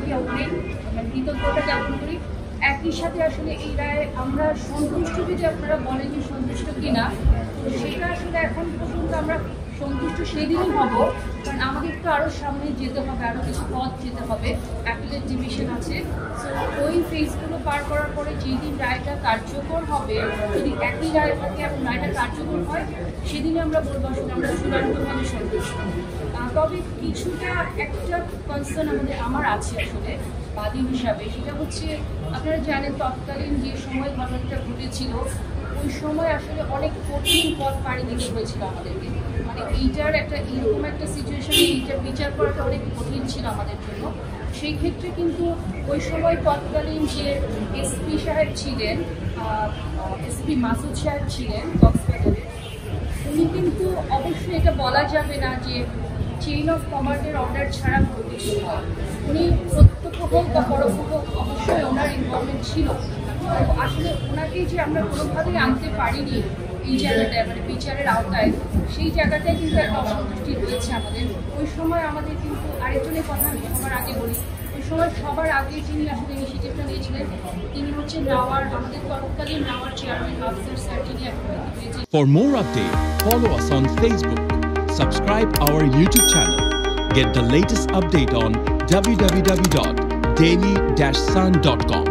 তাকে অগ্রিম কৃতজ্ঞতা জ্ঞাপন করি। একই সাথে আসলে এই রায়ে আমরা সন্তুষ্ট, যদি আপনারা বলেন যে সন্তুষ্ট কিনা, সেটা আসলে এখন পর্যন্ত আমরা সন্তুষ্ট সেদিনই হব, কারণ আমাদের একটু আরও সামনে যেতে হবে, আরও কিছু পথ যেতে হবে, অ্যাপিলেট ডিভিশন আছে। সো ওই ফেজগুলো পার করার পরে যেদিন রায়টা কার্যকর হবে, যদি একই রায় থাকে এবং রায়টা কার্যকর হয়, সেদিনে আমরা বলবো আসলে আমরা চূড়ান্তভাবে সন্তুষ্ট। তবে কিছুটা একটা কনসার্ন আমার আছে আসলে বাদী হিসাবে, সেটা হচ্ছে আপনারা জানেন তৎকালীন যে সময় ঘটনাটা ঘটেছিল, ওই সময় আসলে অনেক কঠিন পথ পাড়ি দিতে হয়েছিল আমাদেরকে। মানে এইটার এইরকম একটা সিচুয়েশনে এইটার বিচার করাটা অনেক কঠিন ছিল আমাদের জন্য। সেই ক্ষেত্রে কিন্তু ওই সময় তৎকালীন যে এসপি সাহেব ছিলেন, এসপি মাসুদ সাহেব ছিলেন কক্সবাজারে, উনি কিন্তু অবশ্যই এটা বলা যাবে না যে চেইন অফ কমান্ডের অর্ডার ছাড়া কোনো কিছু হয়। উনি প্রত্যক্ষ হোক বা পরোক্ষ হোক অবশ্যই ওনার ইনভলভমেন্ট ছিল। আসলে ওনাকে যে আমরা কোনোভাবেই আনতে পারিনি এই জায়গাটায়, মানে বিচারের আওতায়, সেই জায়গাটায় কিন্তু একটা অসন্তুষ্টি রয়েছে আমাদের। ওই সময় আমাদের কিন্তু আরেকজনের কথা আমি সবার আগে বলি, ওই সময় সবার আগে যিনি আসলে ইনিশিয়েটিভটা নিয়েছিলেন তিনি হচ্ছেন নাওয়ার, আমাদের তৎকালীন নাওয়ার চেয়ারম্যান আফসার স্যার, যিনি এখন হয়েছেন। For more updates, follow us on Facebook, subscribe our YouTube channel, get the latest update on www.daily-sun.com.